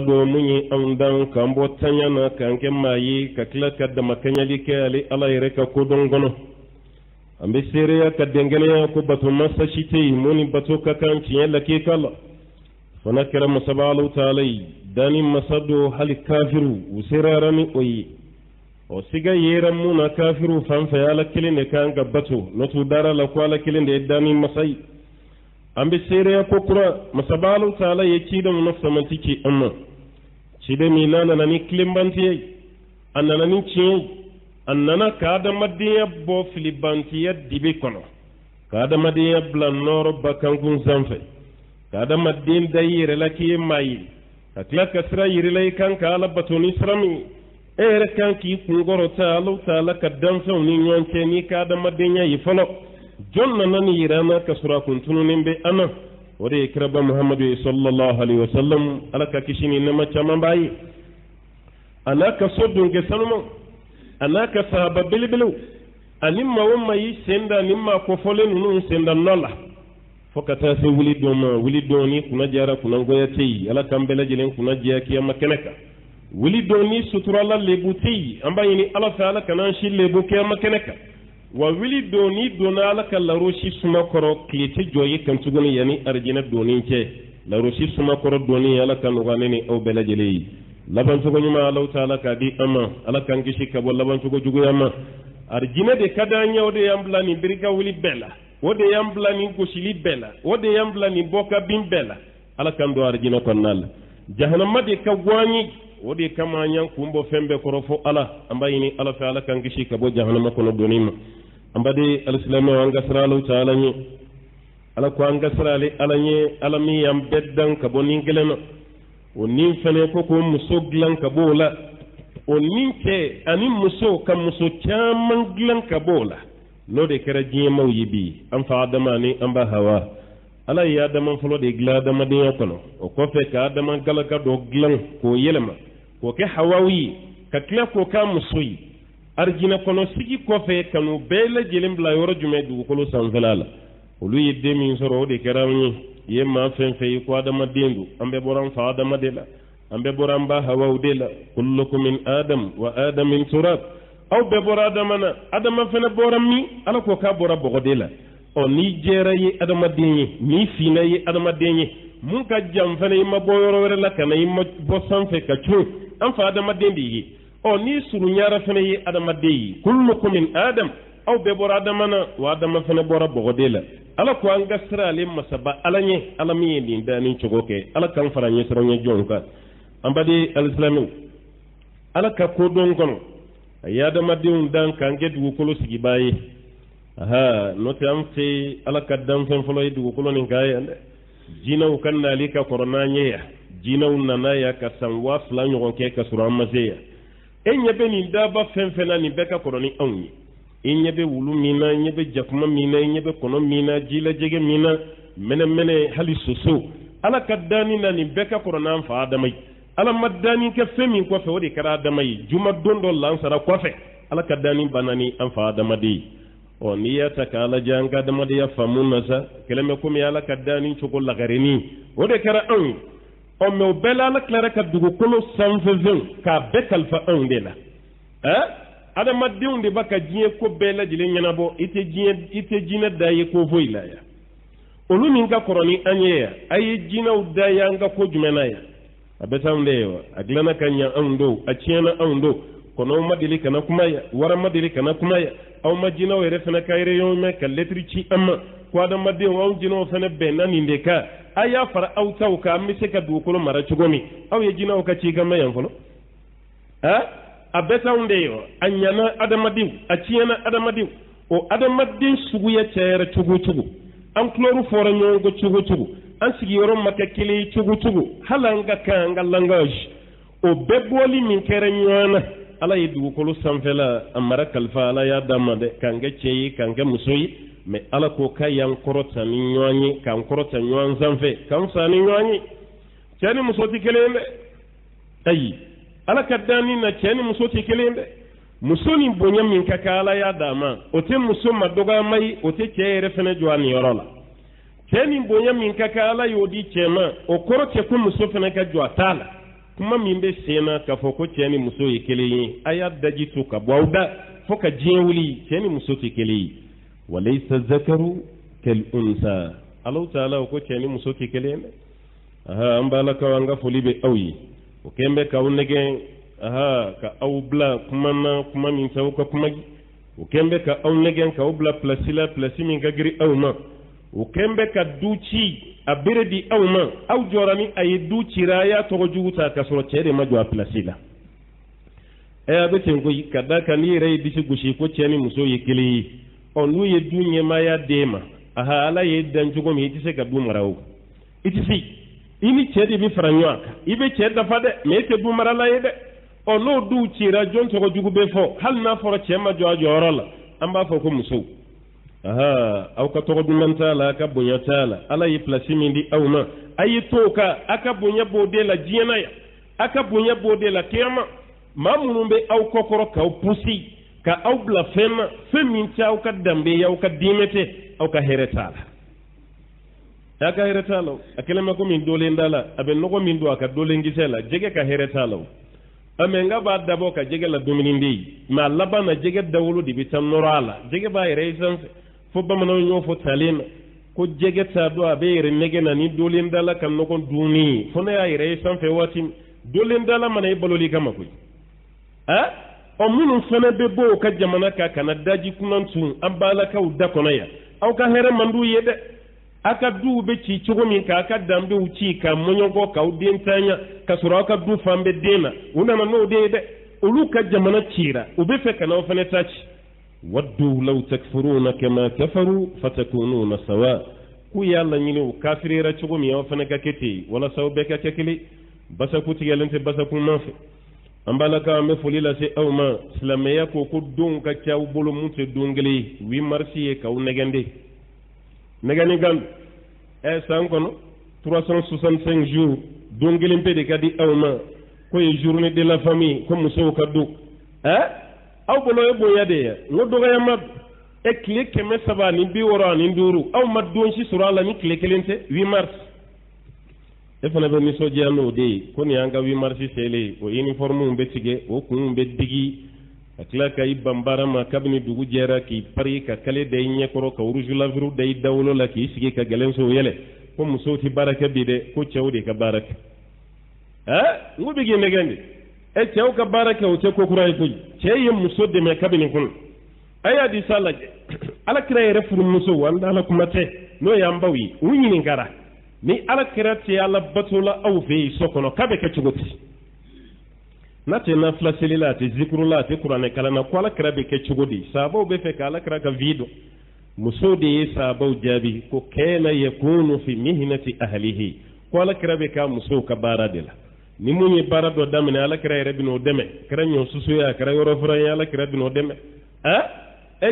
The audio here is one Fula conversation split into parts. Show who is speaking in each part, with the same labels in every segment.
Speaker 1: do munyi andan kambo tanyana kanke mayi ka kila kadda makanyali ke ali ala yere ka kodon gono ambe sere ya kadengene ko bato masa shite muni bato ka kan tiyen lake kala fana kira masabalu ta'ala dani masado hal kafiru usirarani oyi o siga yeran muna kafiru fanfa ya lakilin kan gabbato notu dara la kwala kilin da dani masai ambe sere ya kokura masabalu ta'ala yaki da nafsa mantiki amma shi da milana nani klimbanti annana ni ci annana kada madiya bo filibanti ya dibe kono kada madiya blanoro bakangun zanfe kada madin da yire laki mai akla kasra yire lay kan kala batoni srami ere kan ki kungoro ta alu ta la kaddan so ni nyonce ni kada madinya yifalo jonna nan yirana kasura kuntunu nimbe ana wode ikraba muhammadu sallallahu alaihi wasallam alaka kishini nama chama bayi anaka sodun ge sanumo anaka sahaba bilbilu animma wumma yi senda nimma ko folen nun senda nola fokata se wuli doni kuna jara kuna goya tei ala kambela jilen kuna jiya kiyama keneka wuli doni suturala lebu tei ambayini ala taala kanan shi lebu kiyama keneka wa wili doni dona alaka laroshi suma koro klete joye kan tuguni yani arjina doni ce laroshi suma koro doni alaka nugane ne au bela jeleyi laban tugo nyuma Allah taala ka di amma alaka ngishi ka bol laban tugo jugo yamma arjina de kada nyawde yambla ni birga wili bela wode yambla ni goshili bela wode yambla ni boka bin bela alaka ndo arjina konnal jahannama de ka gwani wode kama nyan kumbo fembe korofo ala ambayini ala fa alaka ngishi ka bo jahannama kono donima ambade alislamu anga saralu taala ni ala ko anga sarale ala ni ala mi yam beddan ka bonin geleno o nin fene ko ko muso glan ka bola o nin ke ani muso kam muso chaman glan ka bola no de kera jiye maw yibi am fa adama ni amba hawa ala ya adama folo de gla adama de yokono o ko fe ka adama gala ka do glan ko yelema ko ke hawawi ka kla ko ka muso yi arjina kono sigi kofe kanu bele jelim bla yoro jume du ko lo sanvelala olu yedde min soro de kerawni yemma fen fe ko adama dendu ambe boram fa adama de la ambe boram ba hawa de la kullukum min adam wa adam min turab aw be bora adama adama fena boram mi ala ko ka bora bogo de la o ni jera yi adama denyi ni fina yi adama denyi mun ka jam fena yi ma boyoro were la kana yi ma bo sanfe ka chu am fa adama dendi yi o ni suru nyara fene yi adama deyi kullukum min adam aw be bora adamana wa adama fene bora bogodela ala ko anga sirale masaba alanye alami ni dani chogoke ala kan faranye soronya jonka ambadi alislamu ala ka ko don kono ya adama deun dan kan gedu ko sigi bayi aha no tam fe ala ka dan fen folo du ko non ngaye jina u kan nalika corona nya jina u nanaya ka sanwa fla nyogon ke ka sura mazeya enyebe ni daba fenfena ni beka koroni onyi enyebe wulu mina enyebe jakuma mina enyebe kono mina jila jege mina mene hali soso ala kadani na ni beka korona fa adamai ala madani ke femi ko fe wodi kara adamai juma dondo lansara ko fe ala kadani banani an fa adamadi o niya takala janga adamadi ya famuna sa keleme ko mi ala kadani choko lagarini wodi kara onyi o me bela la clara ka dugo kolo sanfeven ka bekal fa un de la adama diunde baka jiye ko bela jile nyana bo ite jina daye ko voila ya olu ninga koroni anye ay jina udaya nga ko jumena ya abeta ndewa aglana kanya ando achiena ando kono madili kana kuma ya wara madili kana kuma ya aw majina were fena kayre yo me ka letrici amma ko adama de waw jino fena benani ndeka aya fara autaw ka mise ka dukolo mara chugomi aw ye jina o ka ci gama yan folo abeta ndeyo anyana adama diw achiena adama diw o adama din sugu ya cere chugu an kloru fora nyongo chugu an sigi yoro makakili chugu halanga kanga langage o beboli min kere nyona ala yi dukolo sanfela amara kalfa ala ya damade kanga cheyi kanga musoyi me ala ko kayan korota ni nyonyi kan korota nyon zanfe kan sa ni nyonyi chani musoti kelende ayi ala kadani na chani musoti kelende musoni bonya min kakala ya dama ote musoma doga mai ote chere fene jwani yorola chani bonya min kakala yodi chema o korote ku musofene ka jwatala kuma min bɛ sen na k'a fɔ ko cɛ ni muso ye kelen ye a y'a daji to ka bɔ aw da fo ka diɲɛ wuli cɛ ni muso tɛ kelen ye walaysa zakaru kal unsa Allahu taala ko cɛ ni muso tɛ kelen ye dɛ an balakaw an ka foli bɛ aw ye o kɛn bɛ k'aw nɛgɛn ka aw bila kuma na kuma min fɛ aw ka kuma o kɛn bɛ ka aw nɛgɛn k'aw bila place la place min ka girin aw ma o kɛn bɛ ka du ci a bere di aw ma aw jɔra ni a ye du cira a y'a tɔgɔ jugu ta k'a sɔrɔ cɛ de ma jɔ a place la a bɛ ten koyi ka da kan n'i yɛrɛ ye disi gosi ko cɛ ni muso ye kelen ye n'u ye du ɲɛmaaya d'e ma ala ye dan cogo min i tɛ se ka du mara o i tɛ se i ni cɛ de bɛ fara ɲɔgɔn kan i bɛ cɛ dafa dɛ mais e tɛ du marala ye dɛ n'o du cira jɔn tɔgɔ jugu bɛ fɔ hali n'a fɔra cɛ ma jɔ a jɔyɔrɔ la an b'a fɔ ko muso aw ka tɔgɔ duman t'a la a ka bonya t'a la ala ye place min di aw ma a ye to kan a ka bonya b'o de la diɲɛ na yan a ka bonya b'o de la kiyama maa minnu bɛ aw kɔkɔrɔ k'aw pusi ka aw bila fɛn na fɛn min tɛ aw ka danbe ye aw ka diinɛ tɛ aw ka hɛrɛ t'a la a ka hɛrɛ t'a la a kɛlen bɛ komi dolen da la a bɛ nɔgɔ min don a ka dolen kisɛ la jɛgɛ ka hɛrɛ t'a la mais n ka b'a dabɔ ka jɛgɛ la dumuni de ye mais a laban na jɛgɛ dawolo de bɛ taa nɔrɔ a la jɛgɛ b'a yɛrɛ ye sanfɛ fo bamananw y'o fɔ talen na ko jɛgɛ t'a dɔn a bɛ yɛrɛ nɛgɛ na ni dolen da la ka nɔgɔ dunni ye fo ne y'a yɛrɛ ye sanfɛ waati min dolen da la mana i baloli kama koyi minnu fana bɛ bɔ o ka jamana kan ka na daji kunan tun an balakaw da kɔnɔ yan aw ka hɛrɛ man d'u ye dɛ a ka duw bɛ ci cogo min k'a ka danbew ci ka mɔɲɔgɔ k'aw den tanya ka sɔrɔ aw ka du fan bɛ den na u nana n'o de ye dɛ olu ka jamana cira u bɛ fɛ ka n'aw fana ta ci waddu law takfuruna kama kafaru fatakununa sawa k'u y'a laɲini u kafirira cogo min aw fana ka kɛ ten walasa aw bɛɛ ka kɛ kelen basaku tigɛlen tɛ basakun nɔfɛ an balaka an bɛ foli lase aw ma silamɛya ko ko don ka ca aw bolo mun tɛ don kelen ye 8 mars ye k'aw nɛgɛnde nɛgɛni gan san kɔnɔ 365 jours don kelen pe de ka di aw ma ko ye journée de la famille ko musow ka don aw bolo ye bonya de ye n ko dɔgɔya ma tile 365 aw ma don si sɔrɔ a la ni tile kelen tɛ 8 mars e fana bɛ nisɔndiya n'o de ye ko nin y'an ka 8 mars selen o uniforme bɛ tigɛ o kun bɛ digi ka tila ka i ban baara ma kabini dugu jɛra k'i pari ka kale da i ɲɛkɔrɔ ka rouge lavuru da i dawolo la k'i sigi ka gɛlɛnsow yɛlɛ ko musow tɛ baara kɛ bi dɛ ko cɛw de ka baara kɛ n ko bɛ k'i nɛgɛn de cɛw ka baara kɛ o tɛ ko kura ye koyi cɛ ye muso dɛmɛ kabini kɔnɔ a y'a di sa lajɛ alakira yɛrɛ furumusow an ala kuma tɛ n'o y'an baw ye u ɲininkara ni alakira tɛ ala bato la aw fɛ yen so kɔnɔ k'a bɛ kɛ cogo di n'a tɛ nafila seli la a tɛ zikuru la a tɛ kuranɛ kalan na ko alakira bɛ kɛ cogo di sahabaw bɛ fɛ ka alakira ka vi dɔn muso de ye sahabaw jaabi ko kana yakunu fi mihnati ahlihi ko alakira bɛ k'a musow ka baara de la ni mun ye baara dɔ daminɛ alakira yɛrɛ bɛn'o dɛmɛ kɛra ɲɔ susu ye a kɛra yɔrɔ fura ye alakira bɛn'o dɛmɛ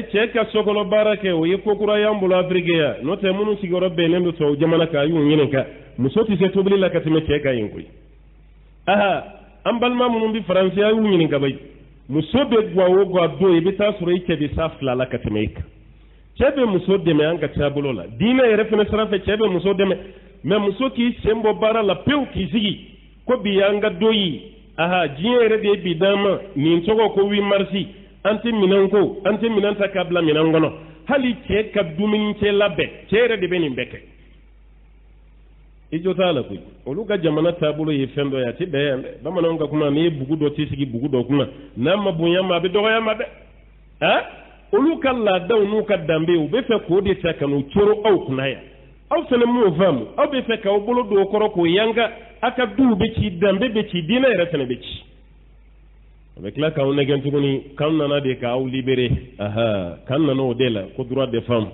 Speaker 1: cɛ ka sokɔnɔ baara kɛ o ye ko kura y'an bolo Afiriki yan n'o tɛ minnu sigiyɔrɔ bɛnnen don tubabu jamana kan a y'u ɲininka muso tɛ se tobili la ka tɛmɛ cɛ kan yen koyi an balima minnu bɛ Faransi a y'u ɲininka bayi muso bɛ gwa o gwa don i bɛ taa sɔrɔ i cɛ bɛ sa 2 la ka tɛmɛ i kan cɛ bɛ muso dɛmɛ an ka taabolo la diinɛ yɛrɛ fana sira fɛ cɛ bɛ muso dɛmɛ mais muso k'i sen bɔ baara la pewu k'i sigi ko bi y'an ka don ye diɲɛ yɛrɛ de ye bi d'an ma nin tɔgɔ ko 8 mars an tɛ minɛn ko an tɛ minɛn ta k'a bila minɛn kɔnɔ hali cɛ ka dumuni cɛ labɛn cɛ yɛrɛ de bɛ nin bɛɛ kɛ i jo t'a la koyi olu ka jamana taabolo ye fɛn dɔ ye a tɛ bɛn yan dɛ bamananw ka kuma n'i ye bugu dɔ t'i sigi bugu dɔ kunna n'a ma bonya ma a bɛ dɔgɔya ma dɛ olu ka laadaw n'u ka danbe u bɛ fɛ k'o de ta ka n'u coro aw kunna yan aw fana m'o faamu aw bɛ fɛ k'aw bolo don o kɔrɔ k'o yanga a ka duw bɛ ci danbe bɛ ci diinɛ yɛrɛ fana bɛ ci a bɛ tila k'aw nɛgɛn tuguni k'an nana de k'aw libéré k'an nana o de la ko droit des femmes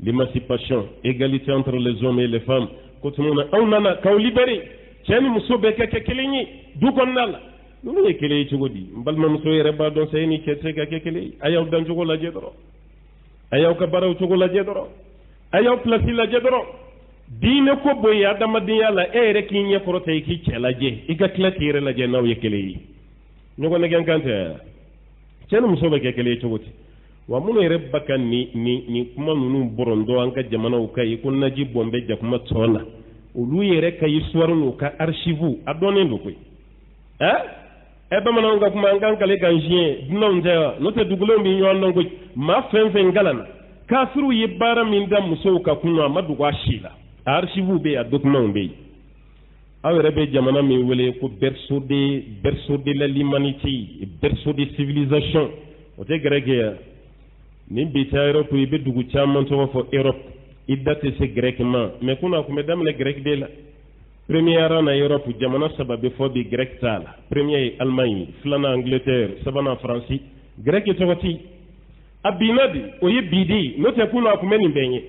Speaker 1: l'émancipation égalité entre les hommes et les femmes ko tumuna aw nana k'aw libéré cɛ ni muso bɛɛ ka kɛ kelen ye du kɔnɔna la ninnu ye kelen ye cogo di n balimamuso yɛrɛ b'a dɔn sa e ni cɛ tɛ se ka kɛ kelen ye a y'aw dancogo lajɛ dɔrɔn a y'aw ka baaraw cogo lajɛ dɔrɔn a y'aw place lajɛ dɔrɔn diinɛ ko bɔ ye adamadenya la e yɛrɛ k'i ɲɛ kɔrɔta i k'i cɛ lajɛ i ka tila k'i yɛrɛ lajɛ n'aw ye kelen ye ɲɔgɔn nɛgɛn kan tɛ cɛ ni muso bɛ kɛ kelen ye cogo di wa minnu yɛrɛ ba ka nin kuma ninnu bɔrɔndɔ an ka jamanaw ka ye ko naji bɔn bɛ jakuma tɔn na olu yɛrɛ ka histoire n'u ka archive a dɔnnen don koyi bamanan ga kuma an kan kale kan jiye dunan da no te dugulo mi yon non go ma fen galana kafiru yi bara min da muso ka kunwa maduwa shila archive be a document be awere be jamana mi wele ko berceau de l'humanité berceau de civilisation o te grege ni bi ta Europe yi be dugu chaman to fo Europe idate se grecement mais kuna ko medam le grec de la première en Europe jamana sababe fo bi grec tala premier Allemagne flana Angleterre sabana France grec to wati abinadi o ye bidi no te kuna ko meni benye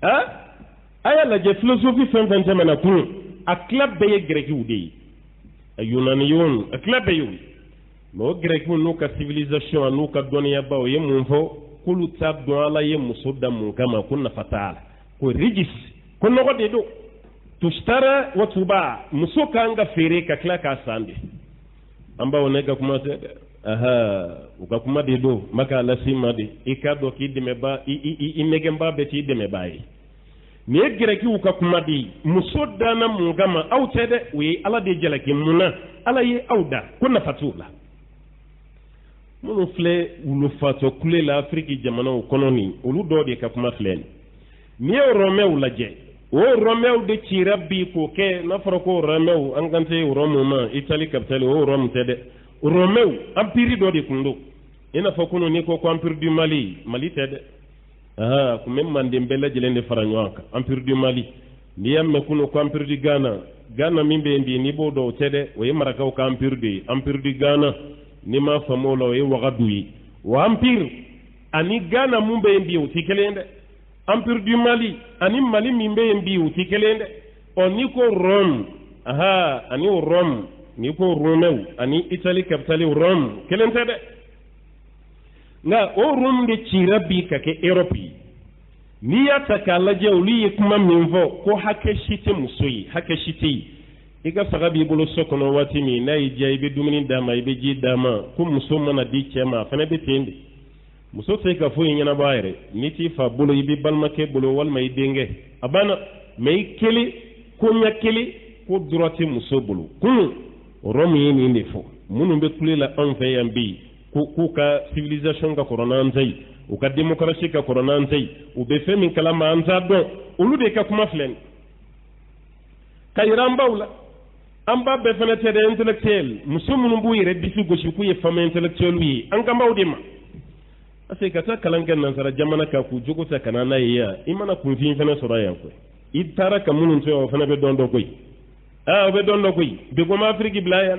Speaker 1: aya la je philosophie fin 20 mena kun a club be grec wudi a yunaniyon a club be no grec no ka civilisation no ka doniya ba o ye mun fo kulu tab do ala ye musoda mun kama kunna fatala ko rigis ko no de do tushtara watuba musoka anga fere ka kla ka sande amba onega kuma te ukakuma de do maka la simade ikado ki de meba i megemba beti de mebai ne greki ukakuma di musoda na mun kama autede we ala de jelaki muna ala ye auda kunna fatula munu filɛ wulu fatɔ kule la Afrique jamanaw kɔnɔ ni olu dɔ de ka kuma filɛ ni ye Romains lajɛ o Romains de cira bi k'o kɛ n'a fɔra ko Romains an kan tɛ Rome ma Italie capitale o Rome tɛ dɛ Romains empire dɔ de kun don i n'a fɔ kunun n'i ko empire du Mali tɛ dɛ kun bɛ Manden bɛɛ lajɛlen de fara ɲɔgɔn kan empire du Mali n'i y'a mɛn kunun ko empire du Ghana min bɛ yen bi n'i b'o dɔn o tɛ dɛ o ye marakaw ka empire de ye empire du Ghana ni ma famo la e wagadu yi wa empire ani Ghana mun be mbi o tikelende empire du Mali ani Mali min be mbi o tikelende on ni ko Rome ani Rome ni ko Rome ani Italy capitale Rome kelente de nga o Rome de chirabi ka ke Europe ni ya takalaje uli kuma minvo ko hake shite musoyi hake shite ika sagabi bolo sokono wati mi na ija ibe dumuni dama ibe ji dama ko muso mana di chema fana be tende muso sai ka fo nyana bayre niti fa bolo ibe balmake bolo wal may denge abana may kele ko nyakele ko droite muso bolo kun romi ni ndefo munu be kulela en fe yambi ko ka civilisation ka corona nzai o ka démocratie ka corona nzai o be fe min kala ma anza don olu de ka kuma flen kayrambawla amba be fana tede intellectuel musumunu bu yire bisu goshi ku ye fama intellectuel wi an kamba udima ase kata kalangan nan sara jamana ka ku jogo ta kanana ya imana ku fin fana sura ya ko itara ka munun to fana be dondo koy be dondo koy be go ma afriki blaya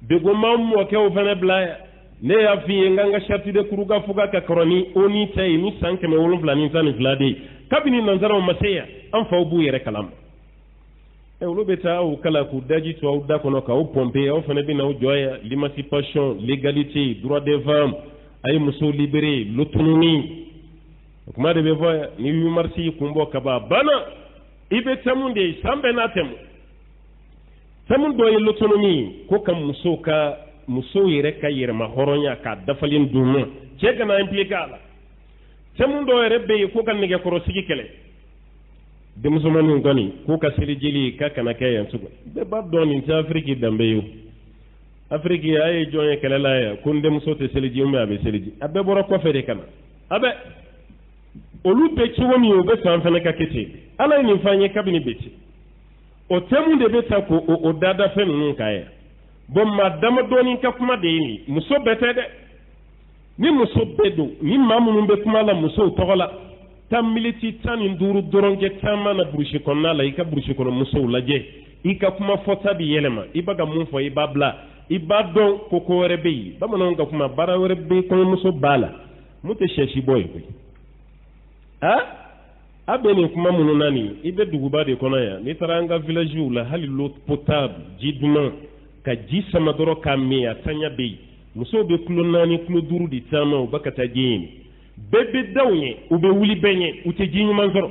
Speaker 1: be go ma mo ke o fana blaya ne ya fi nganga sharti de kuruga fuga ka koroni oni tay ni sanke me wolum flani tan flade kabini nan sara ma seya an fa bu yire kalam olu beta o kala ku daji to o da kono ka o pompe o fana bi na o joya l'émancipation l'égalité droit des femmes ay muso libéré l'autonomie kuma de be voya ni yu marsi kumbo kaba bana ibe tamunde sambe na temu tamundo ye l'autonomie ko kam muso yere ka yere ma horonya ka dafalin dumo ce gana implicala tamundo yere be ko kan nige koro sigi kele de musulmanu gani ko ka seli jeli ka kana kayan su be bab don in Afrique dambe yo Afrique ay joye kala la ya kun de muso te seli jimi abe seli ji abe boro ko fere kana abe olu be ci womi o be san fana ka kete ala ni fanye kabini beti o temu de beta ko o dada fe nun kaya bon madama doni ka kuma de ni muso bete de ni muso bedo ni mamu be kuma la muso togola tam militi tan induru doronge tamana brushi konna la ika brushi kono muso laje ika kuma fota bi yelema ibaga mun fo ibabla ibadon koko rebe ba manon ga kuma bara rebe kono muso bala mute sheshi boy ko abeni kuma munu nani ibe duguba de kono ya ni taranga village la hali l'eau potable jiduma ka ji sama doro kamia tanya be muso be kulo nani kulo duru di tama bakata jini bebe dawnye ube wuli benye ute jinyu manzoro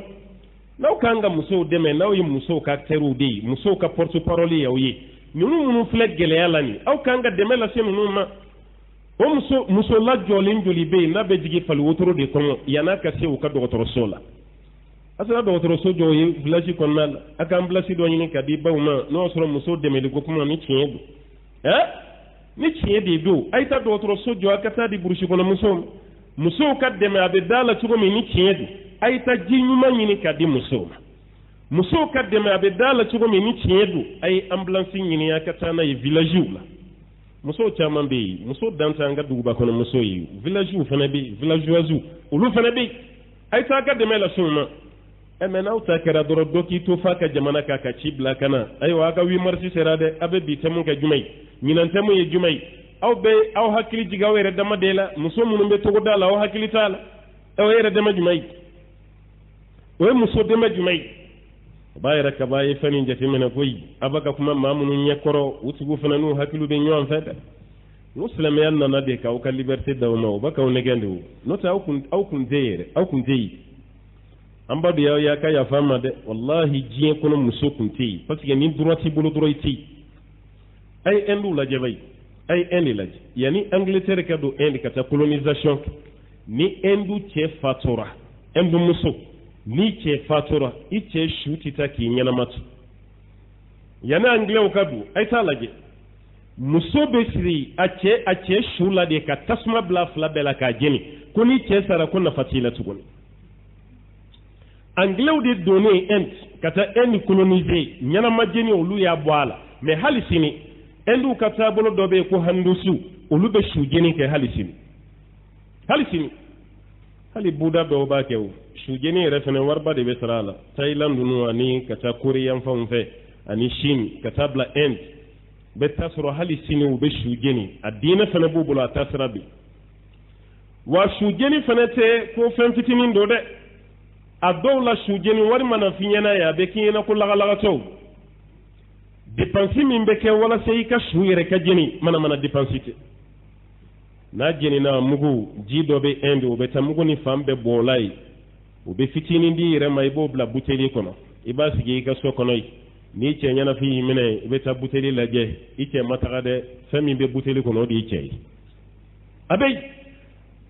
Speaker 1: naw kanga muso deme naw yi muso ka teru de muso ka porte parole ya oyi nunu flet gele yala ni aw kanga deme la senu ma o muso la jolin joli be na be jigi fal wotoro de kono yana ka se o ka docteur sola asala docteur so joyi village konna aka amblasi do nyini ka di bawma no soro muso deme de ko kuma ni tiedo ni tiɲɛ de don a ta dɔgɔtɔrɔso jɔ a ka taa di burusi kɔnɔ musow ka dɛmɛ a bɛ da la cogo min ni tiɲɛ don a ta ji ɲuman ɲini ka di musow ma musow ka dɛmɛ a bɛ da la cogo min ni tiɲɛ don a ye ambulance ɲini a ka taa n'a ye villagew la musow caman bɛ yen muso dan tɛ an ka duguba kɔnɔ musow ye villagew fana bɛ yen villageoisew olu fana bɛ yen a taa a ka dɛmɛ la s'u ma mɛ n'aw ta kɛra dɔrɔn dɔ k'i to f'a ka jamana k'a ka ci bila ka na ayiwa aw ka 8 mars sera dɛ aw bɛ bi thème kɛ jumɛn ye ɲinan thème ye jumɛn ye aw bɛ aw hakili jigin aw yɛrɛ dama de la muso minnu bɛ togoda la aw hakili t'a la aw yɛrɛ dama jumɛn ye o ye muso dɛmɛ jumɛn ye o b'a yɛrɛ kaba ye fɛn min jateminɛ koyi a b'a ka kuma maa minnu ɲɛkɔrɔ u tigiw fana n'u hakiliw bɛ ɲɔgɔn fɛ dɛ n'o silamɛya nana de k'aw ka liberté d'aw ma o b'a k'aw nɛgɛn de o n'o tɛ aw kun tɛ yɛrɛ aw kun tɛ yen an ba do y'a ka yafa ma dɛ wallahi diɲɛ kɔnɔ muso kun tɛ yen parce que ni droit t'i bolo dɔrɔn i tɛ yen a ye Inde lajɛ bayi a ye Inde lajɛ yanni Angleterre ka don Inde ka taa colonisation kɛ ni Inde cɛ fatura Inde muso ni cɛ fatura i cɛ su tɛ taa k'i ɲɛnama to yanni Anglais ka don a ye taa lajɛ muso bɛ siri a cɛ su la de ka tasuma bila fila bɛɛ la k'a jeni ko ni cɛ sara ko nafa t'i la tuguni Anglais de donné Inde ka taa Inde coloniser ɲɛnama jeni olu y'a bɔ a la mais hali sini Inde ka taabolo dɔ bɛ yen ko handusu olu bɛ su jeni kɛ hali sini hali buda dɔw b'a kɛ o su jeni yɛrɛ fana wariba de bɛ sara a la Thailand ninnu ani ka taa Kore yan fanw fɛ ani Chine ka taa bila Inde bɛ taa sɔrɔ hali sini u bɛ su jeni a diinɛ fana b'u bolo a taa sira bi wa su jeni fana tɛ ko fɛn fitinin don dɛ a dɔw la su jeni wari mana f'i ɲɛna ye a bɛ k'i ɲɛna ko lagalagatɔw dépense min bɛ kɛ walasa i ka su yɛrɛ ka jeni mana dépense tɛ n'a jenina mugu ji dɔ bɛ Inde o bɛ taa mugu ni fan bɛɛ bɔ o la ye o bɛ fitinin di yɛrɛ ma i b'o bila buteli kɔnɔ i b'a sigi i ka so kɔnɔ yen n'i cɛ ɲɛnafin y'i minɛ i bɛ taa buteli lajɛ i cɛ ma taga dɛ fɛn min bɛ buteli kɔnɔ o de y'i cɛ ye a bɛ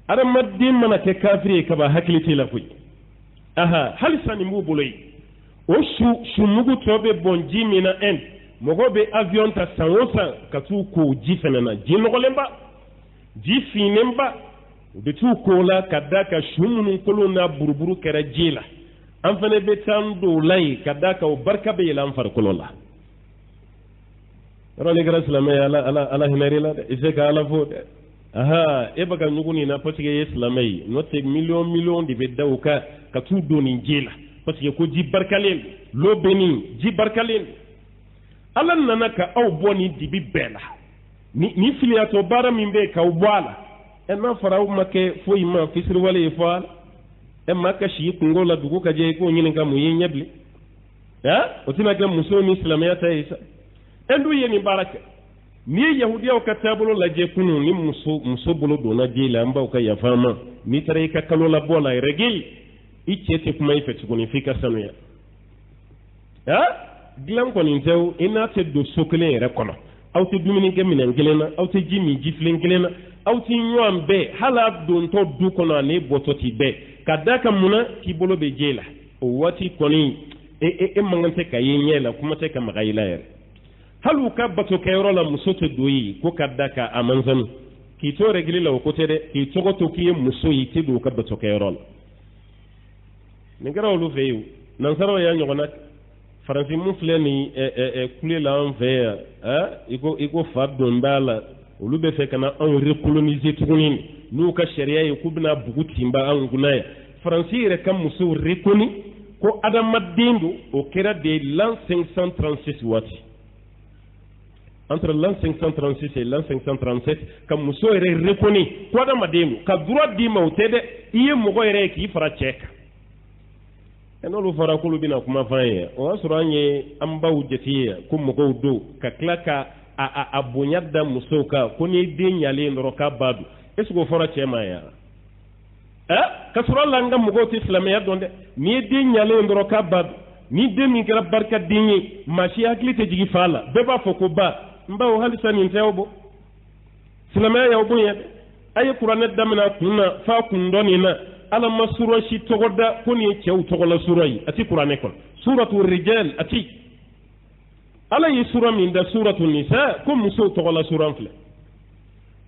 Speaker 1: adamaden mana kɛ kafiri ye kaba hakili t'i la koyi halisa nin b'u bolo yen o su mugu tɔ bɛ bɔn ji min na Inde mɔgɔw bɛ avion ta san o san ka t'u ko ji fana na ji nɔgɔlenba ji finnenba u bɛ t'u ko la ka da ka su minnu kolon n'a buruburu kɛra ji la an fana bɛ taa an don o la yen ka da ka o barika bɛ yɛlɛ an farikolo la yɔrɔ ni kɛra silamɛ ye ala hinɛri la dɛ i se ka ala fo dɛ e bɛ ka ɲugu nin na parce que e ye silamɛ ye n'o tɛ miliyɔn de bɛ da o kan ka t'u don nin ji la parce que ko ji barikalen lo bɛ nin ji barikalen ala nana ka aw bɔ nin dibi bɛɛ la ni filiyatɔ baara min bɛ k'aw bɔ a la n'a fɔra aw ma kɛ foyi ma fisiriwale ye fɔ a la ma ka si kungo la dugu ka jɛ i k'o ɲininka mun ye ɲɛ bilen o tɛna kɛ muso ni silamɛya ta ye sa dun ye nin baara kɛ n'i ye yahudiyaw ka taabolo lajɛ kunun ni muso bolo donna ji la an b'aw ka yafa ma n'i taara i ka kalo labɔ la règle i cɛ tɛ kuma i fɛ tuguni f'i ka sanuya dilan kɔni tɛ i n'a tɛ don so kelen yɛrɛ kɔnɔ aw tɛ dumuni kɛ minɛn kelen na aw tɛ ji min jifilen kelen na aw tɛ ɲɔgɔn bɛɛ hali a dontɔ du kɔnɔ ani bɔtɔ t'i bɛɛ ka da ka mun na k'i bolo bɛ je la o waati kɔni e man kan tɛ ka ye ɲɛ la kuma tɛ ka maga i la yɛrɛ hali u ka batokɛyɔrɔ la muso tɛ don ye ko ka da ka a manzanu k'i to règle la o ko tɛ dɛ k'i tɔgɔ to k'i ye muso ye i tɛ don u ka batokɛyɔrɔ la nin kɛra olu fɛ yen nansaraw y'a ɲɔgɔnna faransi mun filɛ nin kule la an fɛ yan i ko fa don b'a la olu bɛ fɛ ka na anw recoloniser tuguni n'u ka sariya ye k'u bɛna bugu tinba anw kunna yan faransi yɛrɛ ka musow reconi ko adamaden don o kɛra de l'an 536 waati entre l'an 536 et l'an 537 ka muso yɛrɛ reconi ko adamaden don ka droit d'i ma o tɛ dɛ i ye mɔgɔ yɛrɛ ye k'i fara cɛ kan n'olu fɔra k'olu bɛna kuma f'an ye o y'a sɔrɔ an ye an baw jate ye ko mɔgɔw don ka tila ka a bonya da musow kan ko n'i den ɲalen dɔrɔn k'a ba don est-ce que o fɔra cɛ ma yan ka sɔrɔ hali an ka mɔgɔw tɛ silamɛya dɔn dɛ n'i ye den ɲalen dɔrɔn k'a ba don ni den min kɛra barikaden ye maa si hakili tɛ jigin fa la bɛɛ b'a fɔ ko ba n baw halisa nin tɛ aw bɔ silamɛya y'aw bonya dɛ a ye kuranɛ daminɛ kun na f'a kun dɔ nin na ala ma sura si tɔgɔ da ko nin ye cɛw tɔgɔ la sura ye a ti kuranɛ kɔnɔ suratu rijal a ti ala yi sura min da suratul nisa ko muso togola suran fila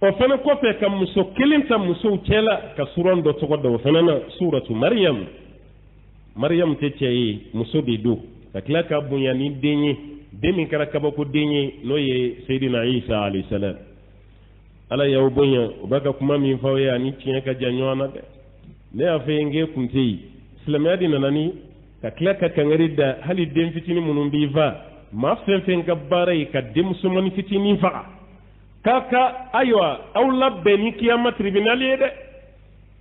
Speaker 1: o fana kɔfɛ ka muso kelen ta musow cɛla ka suran dɔ tɔgɔ da o fana na suratu maryam tɛ cɛ ye muso de don ka tila ka bonya ni den ye den min kɛra kabako den ye n'o ye seyidina isa alayhi salam ala y'aw bonya o b'a ka kuma min fɔ aw ye ani tiɲɛ ka jan ɲɔgɔn na dɛ ne y'a fɔ n k'e kun tɛ yen silamɛya de nana ni ka tila ka kangari da hali den fitinin minnu b'i fa maa fɛn fɛn ka baara ye ka den musomanin fitinin faga k'a ayiwa aw labɛn ni kiyama tribunal ye dɛ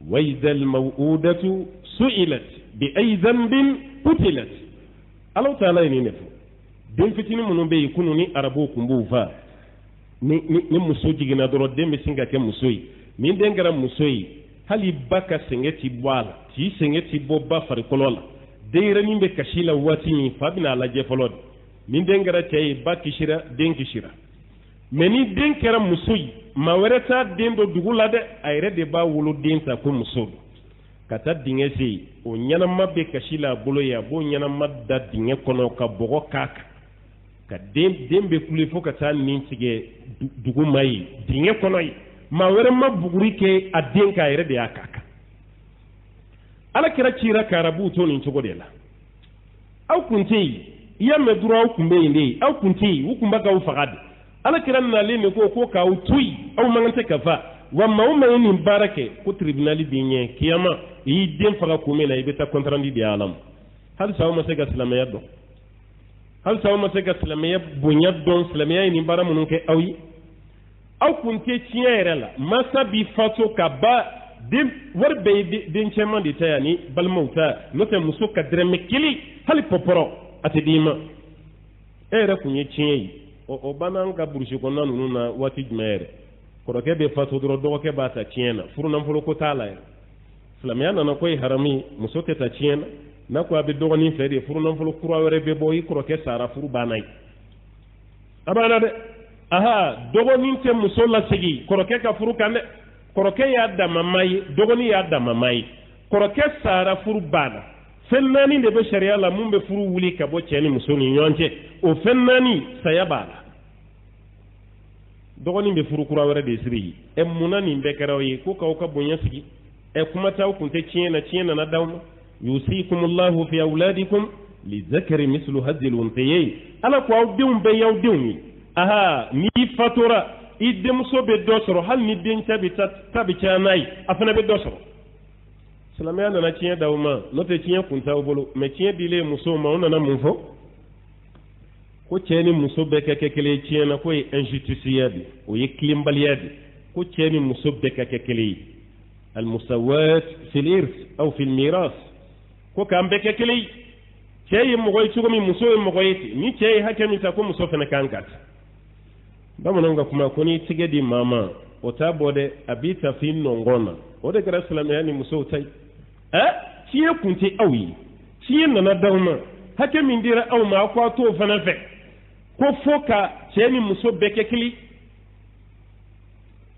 Speaker 1: wa idha al-maw'udatu su'ilat bi ayi dhanbin qutilat ala taala ye nin de fɔ den fitinin minnu bɛ yen kunun ni arabuw kun b'u fa ni muso jiginna dɔrɔn den bɛ sin ka kɛ muso ye ni den kɛra muso ye hali ba ka sɛngɛ ti bɔ a la k'i sɛngɛ ti bɔ ba farikolo la denyɛrɛnin bɛ kasi la waati min fa bɛna a lajɛ fɔlɔ de ni den kɛra cɛ ye ba kisira den kisira mɛ ni den kɛra muso ye maa wɛrɛ t'a den dɔ dugu la dɛ a yɛrɛ de b'a wolo den ta ko muso don ka taa dingɛ se yen o ɲɛnama bɛ kasi la a bolo ye a b'o ɲɛnama da dingɛ kɔnɔ ka bɔgɔ k'a kan ka den bɛ kule fo ka taa nin tigɛ dugu ma ye dingɛ kɔnɔ ye maa wɛrɛ ma buguri kɛ a den k'a yɛrɛ de y'a k'a kan ala kɛra cira ka arabuw to nin cogo de la aw kun tɛ yen i y'a mɛn dɔrɔn aw kun bɛ yen de aw kun tɛ yen u kun b'a k'aw faga de ala kɛra nalen de ko k'aw to yen aw man kan tɛ ka fa wa maa o maa ye nin baara kɛ ko tribunal b'i ɲɛ kiyama i y'i den faga kun min na i bɛ taa kɔntarandi di ala ma halisa aw ma se ka silamɛya dɔn halisa aw ma se ka silamɛya bonya dɔn silamɛya ye nin baara minnu kɛ aw ye aw kun tɛ tiɲɛ yɛrɛ la masa b'i faso ka ba den wari bɛɛ ye den cɛman de ta yan ni balimaw ta n'o tɛ muso ka dɛrɛmɛ kelen hali pɔpɔrɔ a tɛ d'i ma e yɛrɛ kun ye tiɲɛ ye o banna an ka burusi kɔnɔna ninnu na waati jumɛn yɛrɛ kɔrɔkɛ bɛ faso dɔrɔn dɔgɔkɛ b'a ta tiɲɛ na furu nafolo ko t'a la yɛrɛ silamɛya nana ko ye haramu muso tɛ ta tiɲɛ na n'a ko a bɛ dɔgɔnin fɛ de furu nafolo kura wɛrɛ bɛ bɔ i kɔrɔkɛ sara furu banna ye a banna dɛ aha dɔgɔnin tɛ muso lasegin kɔrɔkɛ ka furu kan dɛ kɔrɔkɛ y'a damama ye dɔgɔnin y'a damama ye kɔrɔkɛ sara furu banna fɛn naani de bɛ sariya la mun bɛ furu wuli ka bɔ cɛ ni muso ni ɲɔgɔn cɛ o fɛn naani saya b'a la dɔgɔnin bɛ furu kura wɛrɛ de siri munna nin bɛɛ kɛra aw ye ko k'aw ka bonya sigi kuma t'aw kun tɛ tiɲɛ na tiɲɛ nana d'aw ma yusikumullahu fi awladikum lizakari mislu hadhil untayayn ala ko aw denw bɛɛ y'aw denw ye aha n'i fatura i denmuso bɛ dɔ sɔrɔ hali ni den ta bɛ caya n'a ye a fana bɛ dɔ sɔrɔ silamɛya nana tiɲɛ d'aw ma n'o tɛ tiɲɛ kun t'aw bolo mɛ tiɲɛ dilen musow ma o nana mun fɔ ko cɛ ni muso bɛɛ ka kɛ kelen ye tiɲɛ na k'o ye injustice de o ye tilenbaliya de ko cɛ ni muso bɛɛ ka kɛ kelen ye almusawat fil irs aw fil miras ko k'an bɛɛ kɛ kelen ye cɛ ye mɔgɔ ye cogo min muso ye mɔgɔ ye ten ni cɛ ye hakɛ min ta ko muso fana kan ka ta bamananw ka kuma ko n'i tigɛ di maa ma o t'a bɔ dɛ a b'i ta f'i nɔngɔn na o de kɛra silamɛya ni musow ta ye tiɲɛ kun tɛ aw ye tiɲɛ nana d'aw ma hakɛ min dira aw ma aw k'a to o fana fɛ ko fo ka cɛ ni muso bɛɛ kɛ kelen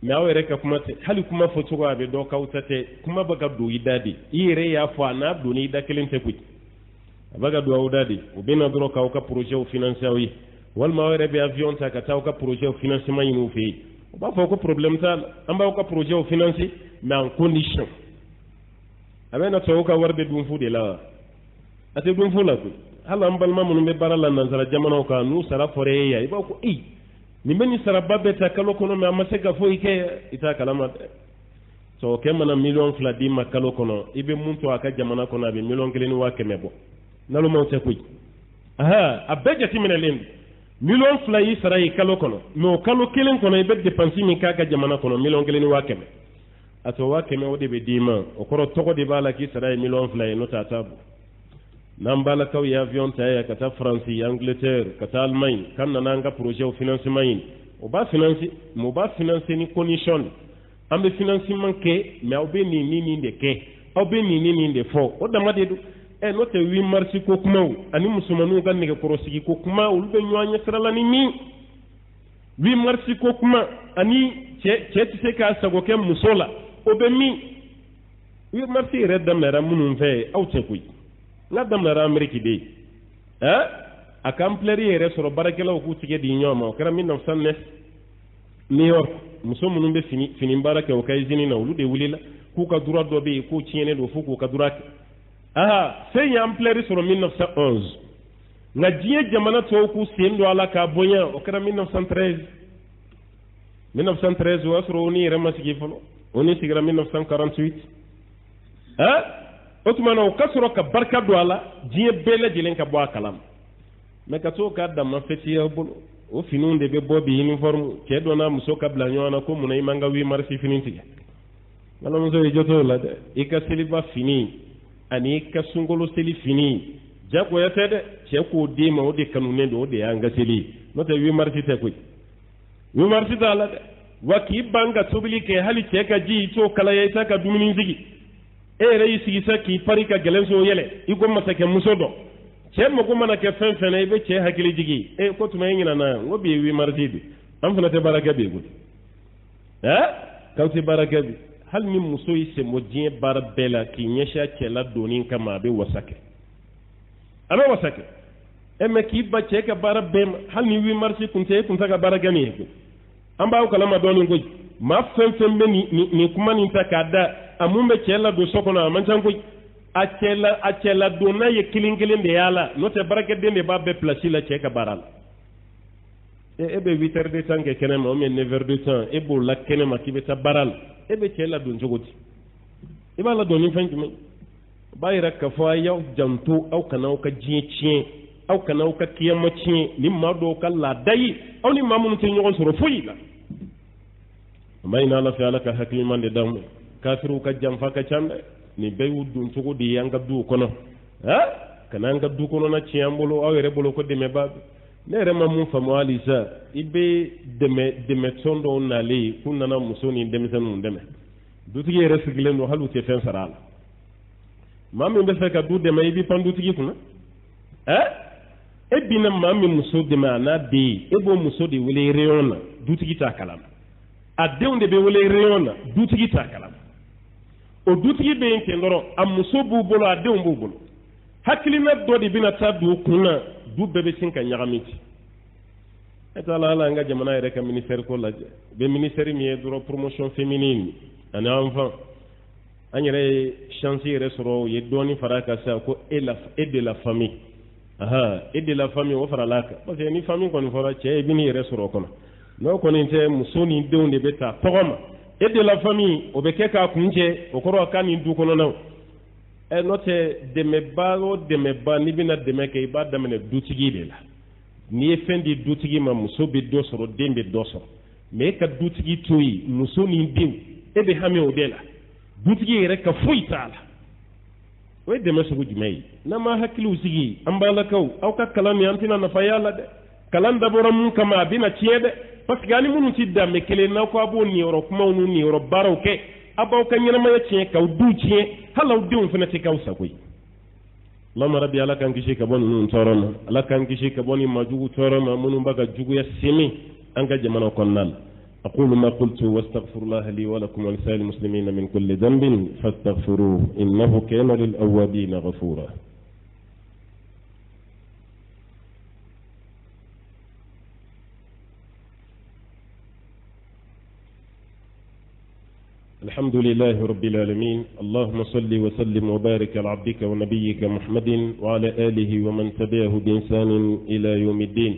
Speaker 1: mɛ aw yɛrɛ ka kuma tɛ hali kuma fɔcogo a bɛ dɔ k'aw ta tɛ kuma bɛ ka don i da de i yɛrɛ y'a fɔ a n'a donna i da kelen tɛ koyi a bɛ ka don aw da de o bɛ na dɔrɔn k'aw ka projets financer aw ye walima aw yɛrɛ bɛ avion ta ka taa aw ka projets financement ɲini u fɛ yen o b'a fɔ ko problème t'a la an b'aw ka projets financer mais en condition a bɛ na sɔrɔ aw ka wari bɛ dun fu de la wa a tɛ dun fu la koyi hali an balima minnu bɛ baara la nanzara jamanaw kan n'u sara fɔra e ye yan i b'a fɔ nin bɛ nin saraba bɛɛ ta kalo kɔnɔ mɛ a ma se ka foyi kɛ i t'a kalama dɛ sɔgɔkɛ mana 2,000,000 d'i ma kalo kɔnɔ i bɛ mun to a ka jamana kɔnɔ a bɛ 1,500,000 bɔ nalomaw tɛ koyi a bɛɛ jateminɛlen don 2,000,000 y'i sara ye kalo kɔnɔ mɛ o kalo kelen kɔnɔ i bɛ dépense min k'a ka jamana kɔnɔ 1,500,000 a tɔ 100,000 o de bɛ d'i ma o kɔrɔ tɔgɔ de b'a la k'i sara ye 2,000,000 ye n'o tɛ a t'a bɔ n'an balakaw ye avion ta ye ka taa Faransi Angleterre ka taa Allemagne kan nana an ka projet financement ɲini o b'a financer mais o b'a financer ni condition de an bɛ financement kɛ mais aw bɛ nin de kɛ aw bɛ nin de fɔ o dama de don n'o tɛ 8 mars ko kumaw ani musomaninw ka nɛgɛkɔrɔsigi ko kuma olu bɛ ɲɔgɔn ɲɛ sira la ni min 8 mars ko kuma ani cɛ tɛ se k'a sago kɛ muso la o bɛ min 8 mars yɛrɛ daminɛra minnu fɛ aw tɛ koyi n'a daminɛra Amérique de ye a ka ampleur yɛrɛ sɔrɔ baarakɛlaw k'u tigɛ di ɲɔgɔn ma o kɛra 1909 New York muso minnu bɛ fini baara kɛ o ka usine na olu de wulila k'u ka droit dɔ bɛ yen k'u tiɲɛnen don fo k'u ka droit kɛ fɛn ye ampleur sɔrɔ 1911 nka diɲɛ jamana tɔw k'u sen don a la k'a bonya o kɛra 1913 1913 o y'a sɔrɔ o ni yɛrɛ ma sigi fɔlɔ o ni sigira 1948 o tuma na o ka sɔrɔ ka barika don a la diɲɛ bɛɛ lajɛlen ka bɔ a kalama mɛ ka to k'a dama fɛtiya bolo o finiw de bɛ bɔ bi uniforme cɛ dɔ n'a muso ka bila ɲɔgɔn na ko munna i man ka 8 mars fini tigɛ balimamuso i jɔ t'o la dɛ i ka seliba fini ani i ka sunkalo seli fini jagoya tɛ dɛ cɛ k'o d'e ma o de kanunen don o de y'an ka seli ye n'o tɛ 8 mars tɛ koyi 8 mars t'a la dɛ wa k'i ban ka tobili kɛ hali cɛ ka ji i t'o kalaya i t'a ka dumuni sigi e yɛrɛ y'i sigi sa k'i pari ka gɛlɛn so yɛlɛ i ko masakɛmuso dɔ cɛ mago mana kɛ fɛn fɛn na i bɛ cɛ hakili jigi ko tuma e ɲinana yan n ko bi ye 8 mars bi an fana tɛ baara kɛ bi koyi k'aw tɛ baara kɛ bi hali ni muso y'i sen bɔ diɲɛ baara bɛɛ la k'i ɲɛsin a cɛ la donni kama a bɛ wasa kɛ a bɛ wasa kɛ mɛ k'i ba cɛ ka baara bɛɛ ma hali ni 8 mars kun tɛ e kun tɛ ka baara kɛ nin ye koyi an b'aw kalama dɔɔnin koyi maa fɛn fɛn bɛ nin kuma nin ta k'a da a mun bɛ cɛ ladon so kɔnɔ a man ca koyi a cɛ ladon n'a ye kelen kelen de y'a la n'o tɛ baarakɛden de b'a bɛɛ place la cɛ ka baara la e bɛ 8 heures de temps kɛ kɛnɛ ma ou bien 9 heures de temps e b'o la kɛnɛ ma k'i bɛ taa baara la e bɛ cɛ ladon cogo di i b'a ladon ni fɛn jumɛn b'a yira k'a fɔ a y'aw janto aw kana aw ka diɲɛ tiɲɛ aw kana aw ka kiyama tiɲɛ ni maa dɔw ka laada ye aw ni maa minnu tɛ ɲɔgɔn sɔrɔ foyi la an b'a ɲini ala fɛ ala ka hakiliman de d'anw ma kafiriw ka janfa ka ca dɛ nin bɛɛ y'u don cogo de ye an ka duw kɔnɔ kana an ka du kɔnɔna tiɲɛ an bolo aw yɛrɛ bolo ko dɛmɛbaa ne yɛrɛ ma mun faamu hali sa i bɛ dɛmɛtɔn dɔw nalen k'u nana muso ni denmisɛnninw dɛmɛ dutigi yɛrɛ sigilen don hali u tɛ fɛn sara a la maa min bɛ fɛ ka du dɛmɛ i b'i pan dutigi kunna e bina maa min muso dɛmɛ a n'a den ye e b'o muso de wele réunion na dutigi t'a kalama a denw de bɛ wele réunion na dutigi t'a kalama o dutigi bɛ yen ten dɔrɔn a muso b'u bolo a denw b'u bolo hakilina dɔ de bɛna taa don u kun na du bɛɛ bɛ sin ka ɲagami ci e t'a la ala an ka jamana yɛrɛ ka ministère ko lajɛ u bɛ ministère min ye dɔrɔn promotion féminine ani enfant an yɛrɛ ye chance yɛrɛ sɔrɔ u ye dɔɔnin fara a kan sisan ko et de la famille et de la famille o farala a kan parce que ni famille kɔni fɔra cɛ i bɛ n'i yɛrɛ sɔrɔ o kɔnɔ n'o kɔni tɛ muso ni denw de bɛ taa tɔgɔ ma et de la famille o bɛ kɛ k'a kun cɛ o kɔrɔ k'a ni du kɔnɔnaw n'o tɛ dɛmɛba o dɛmɛba n'i bɛna dɛmɛ kɛ i b'a daminɛ dutigi de la n'i ye fɛn di dutigi ma muso bɛ dɔ sɔrɔ den bɛ dɔ sɔrɔ mɛ e ka dutigi to yen muso ni denw e bɛ hami o de la dutigi yɛrɛ ka foyi t'a la o ye dɛmɛ sugu jumɛn ye n'an ma hakiliw sigi an balakaw aw ka kalan nin an tɛna nafa y'a la dɛ kalan dabɔra mun kama a bɛna tiɲɛ dɛ parce que ani minnu tɛ danbe kelen n'aw ko a b'o niyɔrɔ kumaw n'u niyɔrɔ baaraw kɛ a b'aw ka ɲɛnamaya tiɲɛ k'aw duw tiɲɛ hali aw denw fana tɛ k'aw sago ye Allahumma rabbi ala k'an kisi ka bɔ ninnu tɔɔrɔ ma ala k'an kisi ka bɔ ni majugu tɔɔrɔ ma minnu b'a ka juguya semi an ka jamana kɔnɔna la أقول ما قلت واستغفر الله لي ولكم ولسائر المسلمين من كل ذنب فاستغفروه إنه كان للأوابين غفورا الحمد لله رب العالمين اللهم صل وسلم وبارك على عبدك ونبيك محمد وعلى آله ومن تبعه بإحسان إلى يوم الدين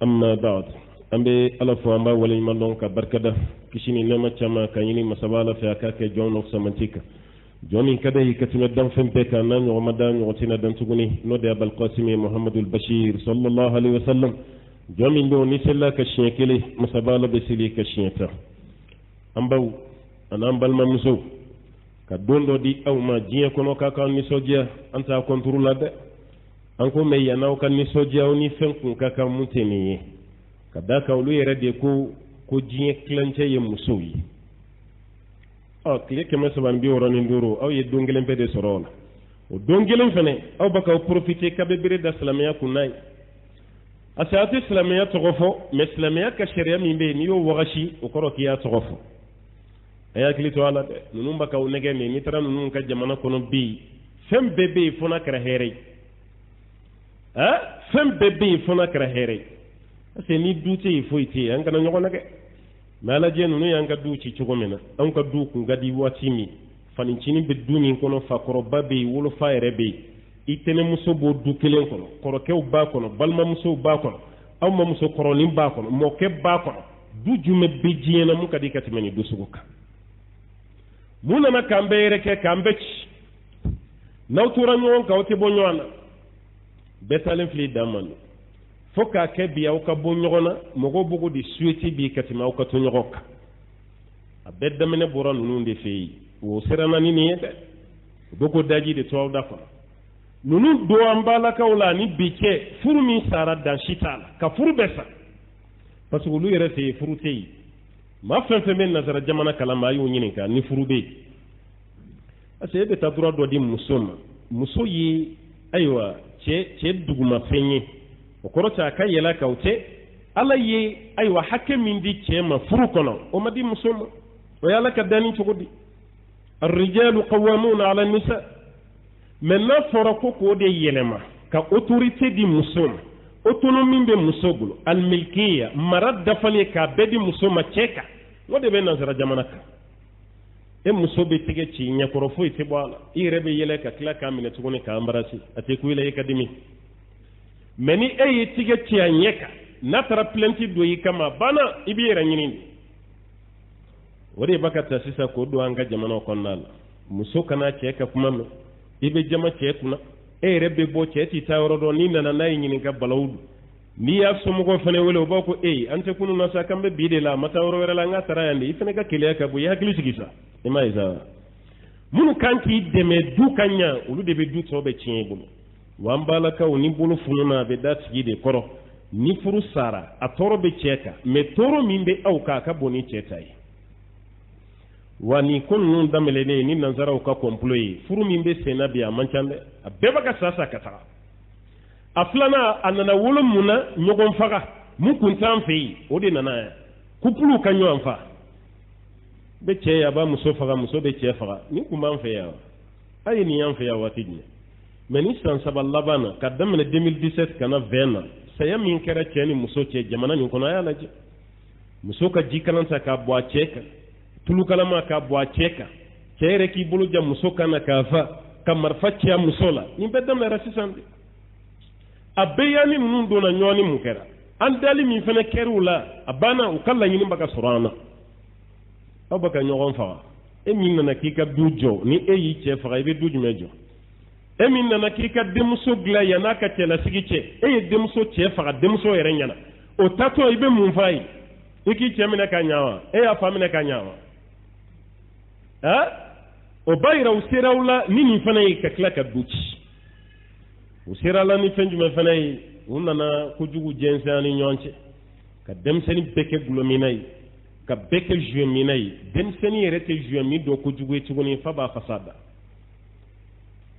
Speaker 1: أما بعد an bɛ ala fo an b'a waleɲuman dɔn ka barikada kisi ni nɛɛma caman ka ɲini masaba ala fɛ a k'a kɛ jɔn nɔ samanti kan jɔn min ka d'a ye ka tɛmɛ danfɛn bɛɛ kan n'a ɲɔgɔn ma da ɲɔgɔn tɛna dan tuguni n'o de ye abalkasimi muhamadul bashir sallallahu alaihi wa sallam jɔn min don ni selila ka siɲɛ kelen masaba ala bɛ seli ka siɲɛ tan an baw ani an balimamusow ka don dɔ di aw ma diɲɛ kɔnɔ k'a k'aw nisɔndiya an t'a kɔnturu la dɛ an ko mɛ yann'aw ka nisɔndiya aw ni fɛn kun ka kan mun tɛ nin ye ka da kan olu yɛrɛ de ko diɲɛ tilancɛ ye musow ye tile 365 aw ye don kelen bɛɛ de sɔrɔ o la o don kelen fɛnɛ aw bɛ k'aw profiter k'a bɛ bere da silamɛya kun n'a ye a se a tɛ silamɛya tɔgɔ fɔ mɛ silamɛya ka sariya min bɛ yen n'i y'o wagasi o kɔrɔ k'i y'a tɔgɔ fɔ a y'a hakili to a la dɛ ninnu bɛ k'aw nɛgɛ n'i taara ninnu ka jamana kɔnɔ bi fɛn bɛɛ bɛ yen fo n'a kɛra hɛrɛ ye fɛn bɛɛ bɛ yen fo n'a kɛra hɛrɛ ye parce que ni du tɛ yen foyi tɛ yen an kana ɲɔgɔn na dɛ mais alajɛ ninnu y'an ka duw ci cogo min na anw ka duw kun ka di waati min fanicinin bɛ du min kɔnɔ fakɔrɔba bɛ yen wolofa yɛrɛ bɛ yen i tɛnɛmuso b'o du kelen kɔnɔ kɔrɔkɛw b'a kɔnɔ balimamusow b'a kɔnɔ aw ma muso kɔrɔnin b'a kɔnɔ mɔkɛ b'a kɔnɔ du jumɛn bɛ diɲɛ na mun ka di ka tɛmɛ nin du sugu kan mun nana k'an bɛɛ yɛrɛ kɛ k'an bɛɛ ci n'aw tora ɲɔgɔn kan aw tɛ bɔ ɲɔgɔn na bɛɛ taalen filɛ i dan man fo k'a kɛ bi aw ka bɔ ɲɔgɔn na mɔgɔw b'o de souhaiter bi ka tɛmɛ aw ka to ɲɔgɔn kan a bɛɛ daminɛ bɔra ninnu de fɛ yen o siranna ni nin ye dɛ u bɛ ko daji de to aw da kɔnɔ ninnu don an balakaw la ni bi cɛ furu min sara dan si t'a la ka furu bɛɛ sa parce que olu yɛrɛ fɛ yen furu tɛ yen maa fɛn fɛn bɛ nazara jamana kalama a y'o ɲininka ni furu bɛ yen parce que e bɛ taa dɔrɔn dɔ di muso ma muso ye ayiwa cɛ dugumafɛn ye o kɔrɔ tɛ a ka yɛlɛ k'aw cɛ ala ye ayiwa hakɛ min di cɛ ma furu kɔnɔ o ma di muso ma o ye ala ka danni cogo di الرجال قوامون على النساء mais n'a fɔra ko k'o de yɛlɛma ka autorité di muso ma autonomie bɛ muso bolo almilkiya mara dafalen k'a bɛɛ di muso ma cɛ kan o de bɛ nazara jamana kan e muso bɛ tigɛ ci ɲɛkɔrɔ foyi tɛ bɔ a la i yɛrɛ bɛ yɛlɛ ka tila k'a minɛ tuguni k'a embarasser a tɛ ku i la i ka dimi mais ni e ye tigɛ ci a ɲɛ kan n'a taara plainte don i kama a banna i b'i yɛrɛ ɲini de o de b'a ka taa sisan k'o don an ka jamanaw kɔnɔna la muso kana cɛ ka kuma mɛn i bɛ jama cɛ kunna e yɛrɛ bɛ bɔ cɛ t'i taa yɔrɔ dɔn n'i nana n'a ye ɲininka balawu don n'i y'a somɔgɔw fana wele o b'a ko an tɛ kunun na sa k'an bɛ bi de la a ma taa yɔrɔ wɛrɛ la an ka taara yan de i fana ka keleya ka bɔ i hakili sigi sa i m'a ye sa minnu kan k'i dɛmɛ du ka ɲa olu de bɛ du tɔw bɛ tiɲɛ i bolo wa an balakaw ni bolo fununa a bɛ da tigi de kɔrɔ ni furu sara a tɔɔrɔ bɛ cɛ kan mais tɔɔrɔ min bɛ aw kan a ka bon ni cɛ ta ye wa ni ko ninnu daminɛlen ni nanzaraw ka complot ye furu min bɛ sen na bi a man ca dɛ a bɛɛ bɛ ka sa ka taga a filanan a nana wolo mun na ɲɔgɔn faga mun kun t'an fɛ yen o de nana yan couple ka ɲɔgɔn fa bɛ cɛ ye a b'a muso faga muso bɛ cɛ faga nin kun b'an fɛ yan a ye nin y'an fɛ yan waati jumɛn mais ni san saba laban na ka daminɛ 2017 kana 20 na saya min kɛra cɛ ni muso cɛ jamana nin kɔnɔ a y'a lajɛ muso ka jikalan ta k'a bɔ a cɛ kan tulukalama k'a bɔ a cɛ kan cɛ yɛrɛ k'i bolo jan muso kan na k'a fa ka marifa ci a muso la nin bɛɛ daminɛra sisan de a bɛɛ y'an ni ninnu donna ɲɔgɔn ni mun kɛra an dali min fana kɛr'u la a banna u ka laɲini bɛ ka sɔrɔ an na aw bɛ ka ɲɔgɔn faga e min nana k'i ka du jɔ ni e y'i cɛ faga i bɛ du jumɛn jɔ e min nana k'i ka denmuso dilan yan n'a ka cɛlasigi cɛ e ye denmuso cɛ faga denmuso yɛrɛ ɲɛna o tatɔ i bɛ mun f'a ye i k'i cɛ minɛ ka ɲa wa e y'a fa minɛ ka ɲa wa o b'a yira u sera aw la ni nin fana ye ka tila ka du ci u sera la ni fɛn jumɛn fana ye u nana kojugu jɛnsɛn an ni ɲɔgɔn cɛ ka denmisɛnnin bɛɛ kɛ gulɔmina ye ka bɛɛ kɛ zuyɛmina ye denmisɛnnin yɛrɛ tɛ zuyɛmin dɔ kojugu ye tuguni fa b'a fasa da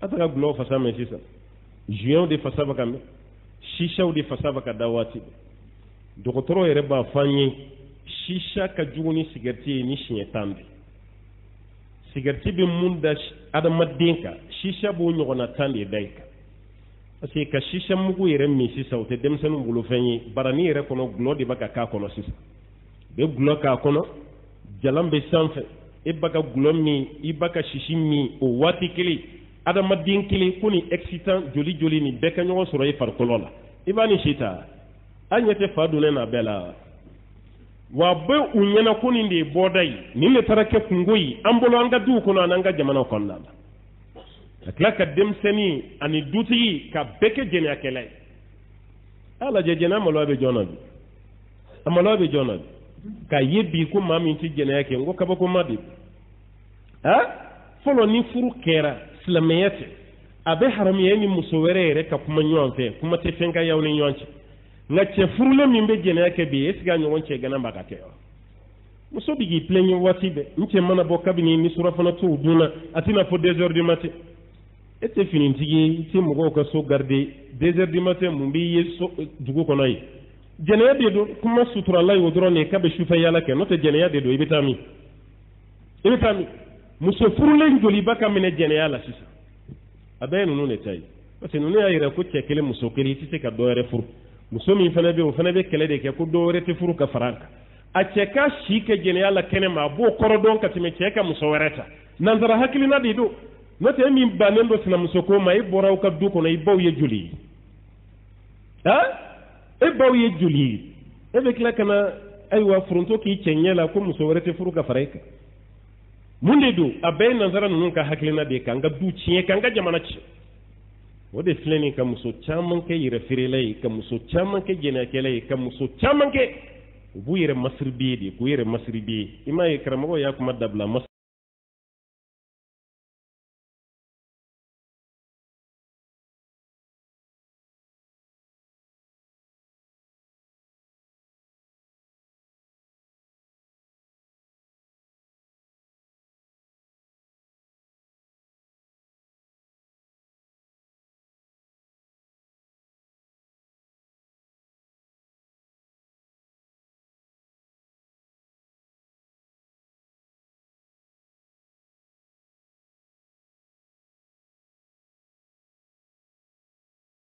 Speaker 1: a taga gulɔw fasa mɛn sisan zuyɛnw de fasa bɛ ka mɛn sisaw de fasa bɛ ka da waati bɛɛ dɔgɔtɔrɔ yɛrɛ b'a fɔ an ye sisa ka jugu ni sigariti ye ni siɲɛ 10 de sigariti bɛ mun da adamaden kan sisa b'o ɲɔgɔnna 10 de da i kan parce que ka sisa mugu yɛrɛ min sisan o tɛ denmisɛnninw bolo fɛn ye barani yɛrɛ kɔnɔ gulɔ de bɛ ka k'a kɔnɔ sisan u bɛ gulɔ k'a kɔnɔ jalan bɛ sanfɛ e bɛ ka gulɔ min i bɛ ka sisi min o waati kelen adamaden kelen ko ni excitant joli joli nin bɛɛ ka ɲɔgɔn sɔrɔ i farikolo la i b'a ni si ta an ɲɛ tɛ fa donnen na bɛɛ la wa bɛ u ɲɛna ko nin de ye bɔda ye nin de taara kɛ kungo ye an bolo an ka duw kɔnɔ an'an ka jamanaw kɔnɔna la ka tila ka denmisɛnnin ani dutigi ka bɛɛ kɛ jɛnɛyakɛla ye a lajɛ jɛnɛya maloya bɛ jɔn na bi a maloya bɛ jɔn na bi k'a ye bi ko maa min tɛ jɛnɛya kɛ n ko kabakoma de fɔlɔ ni furu kɛra silamɛya tɛ a bɛ haramuya ni muso wɛrɛ yɛrɛ ka kuma ɲɔgɔn fɛ kuma tɛ fɛn ka y'aw ni ɲɔgɔn cɛ nka cɛ furulen min bɛ jɛnɛya kɛ bi est-ce que a ɲɔgɔn cɛ gana b'a ka kɛ wa muso bɛ k'i tilen ye waati bɛɛ n cɛ mana bɔ kabini ni surafana t'o dunna a tɛna fɔ 2 heures du matin e tɛ finitigi ye i tɛ mɔgɔw ka so garder 2 heures du matin mun b'i ye dugu kɔnɔ ye jɛnɛya de don kuma suturala ye o dɔrɔn de k'a bɛ sufɛ yaala kɛ n'o tɛ jɛnɛya de don i bɛ taa min i bɛ taa min muso furulen joli ba ka minɛ jɛnɛya la sisan a bɛɛ ye ninnu de ta ye parce que ninnu y'a yira ko cɛ kelen muso kelen i tɛ se ka dɔ wɛrɛ furu muso min fana bɛ yen o fana bɛ kɛlɛ de kɛ ko dɔ wɛrɛ tɛ furu ka fara a kan a cɛ ka si kɛ jɛnɛya la kɛnɛ ma a b'o kɔrɔ dɔn ka tɛmɛ cɛ ka muso wɛrɛ ta nanzara hakilina de don n'o tɛ e min bannen don sinamuso ko ma e bɔra aw ka du kɔnɔ i baw ye joli ye e baw ye joli ye e bɛ tila ka na ayiwa foronto k'i cɛ ɲɛ la ko muso wɛrɛ tɛ furu ka fara e kan mun de don a bɛɛ ye nanzara ninnu ka hakilina de ye k'an ka du tiɲɛ k'an ka jamana tiɲɛ o de filɛ nin ka muso caman kɛ yɛrɛ feerela ye ka muso caman kɛ jɛnɛyakɛla ye ka muso caman kɛ u b'u yɛrɛ masiribi ye de k'u yɛrɛ masiribi ye i m'a ye karamɔgɔ y'a kuma dabila